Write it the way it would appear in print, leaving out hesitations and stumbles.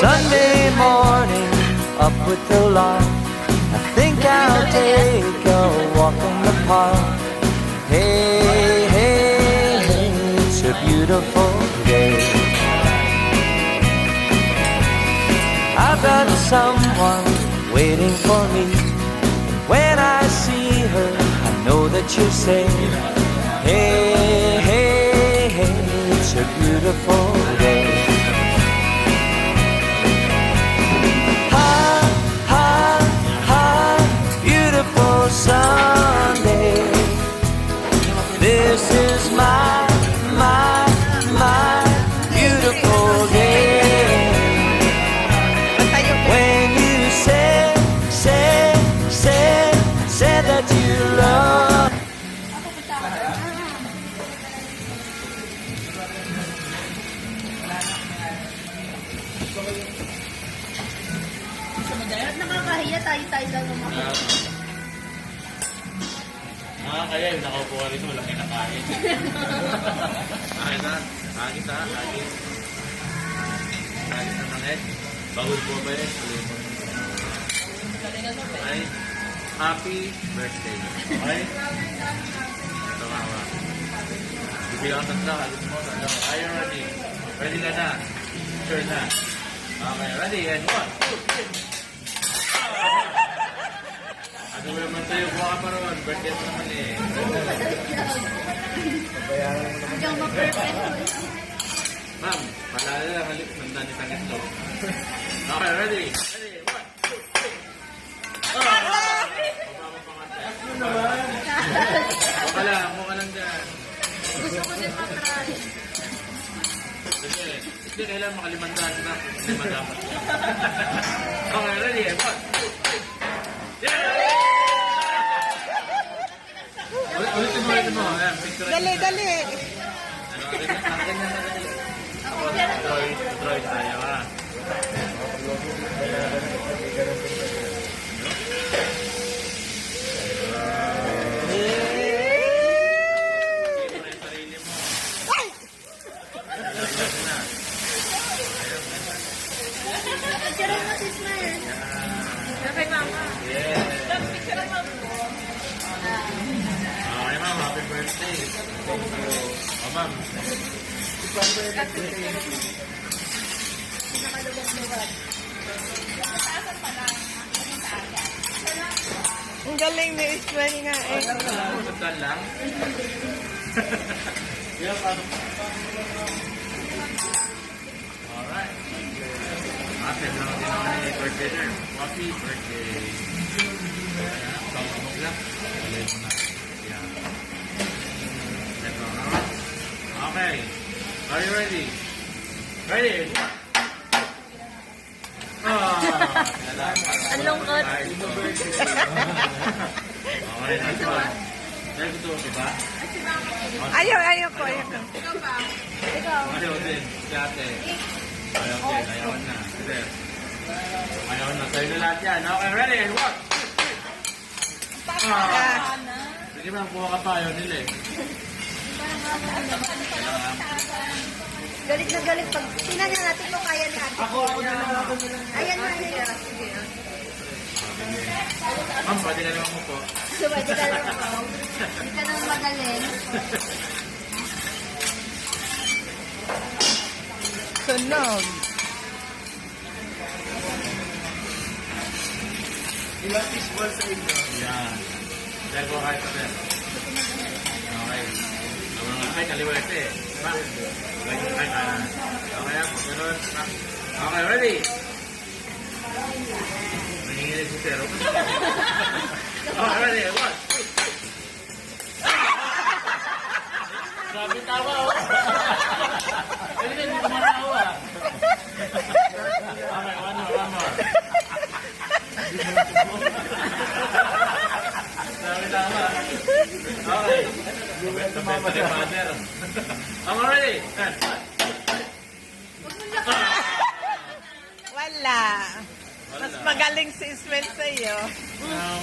Sunday morning, up with the lark. I think I'll take a walk in the park. Hey, hey, hey, it's a beautiful day. I've got someone waiting for me. When I see her, I know that she'll say, hey, hey, hey, it's a beautiful day. Ha, ha, ha, beautiful Sunday. This is my beautiful day. When you say that you love. Nakakahiya tayo lang naman. Nakakaya yung nakaupo ka rito, walang kinakain. Nakita? Nakita? Nakita na ng bagod po ba yun? Ay, happy birthday. Okay? Ito nga ba? Bibilang tatlo, halos mo. Are you ready? Ready ka na? Sure na? Okay, ready? And 1, 2, 3. Ano mo naman tayo? Buka ka pa ron. Birthday mo naman eh. Hindi ako ma-perfect. Ma'am, palala lang halik. Nanda ni Tangit to. Okay, ready? Ready? 1, 2, 3. Baba mo pangatay. Ano naman? Mukha lang dyan. Gusto ko din matry. Hindi, kailangan makalimandaan na. Hindi madapat. Okay, ready? 1, 2, 3. Yeah! Ulitin mo. Ayan, picture. Dali. Ano, akin na dali. Ako, Troy tayo ha. Picture mo si Smile. Perfect, mama. Yeah. Picture mo. Okay, ma'am. Happy birthday. Thank you. Oh, ma'am. Ang galing ni Ismael nga eh. Sandal lang. Alright. Ate, lang din ako ni birthday there. Happy birthday. Pagmamog lang. Alay mo na. Yan. Ito, alright. Okay. Are you ready? Ready? Ang lungkot. Okay, next one. Dahil gusto mo, diba? Ayaw ko. Ikaw. Ayaw din. Si ate. Ayaw na. Sige. Ayaw na. Sa'yo na lahat yan. Okay, ready? And what? Sige ba, buha ka pa. Ayaw nila eh. Galit na galit. Pag tinanyan natin kung kaya ni ate. Ako na lang. Ayan na. Sige. Ma'am, pwede ka naman mo po. Pwede ka lang ako. Hindi ka nang magaling. Sunog. Ilang fishball sa inyo? Yan. Dahil po kahit pa. Okay. Ay, kaliwete eh. Ay, kanan. Okay, ako. Ganun. Okay, ready? Nanginginig si Pero. Okay, ready? 1, 2, 3. Grabe tawa, oh. Pwede na, hindi ko marawa. Okay, one more. Grabe tawa. Okay. Tumama ni Father. I'm ready. Wala. Mas magaling si Ismael sa'yo. Wow.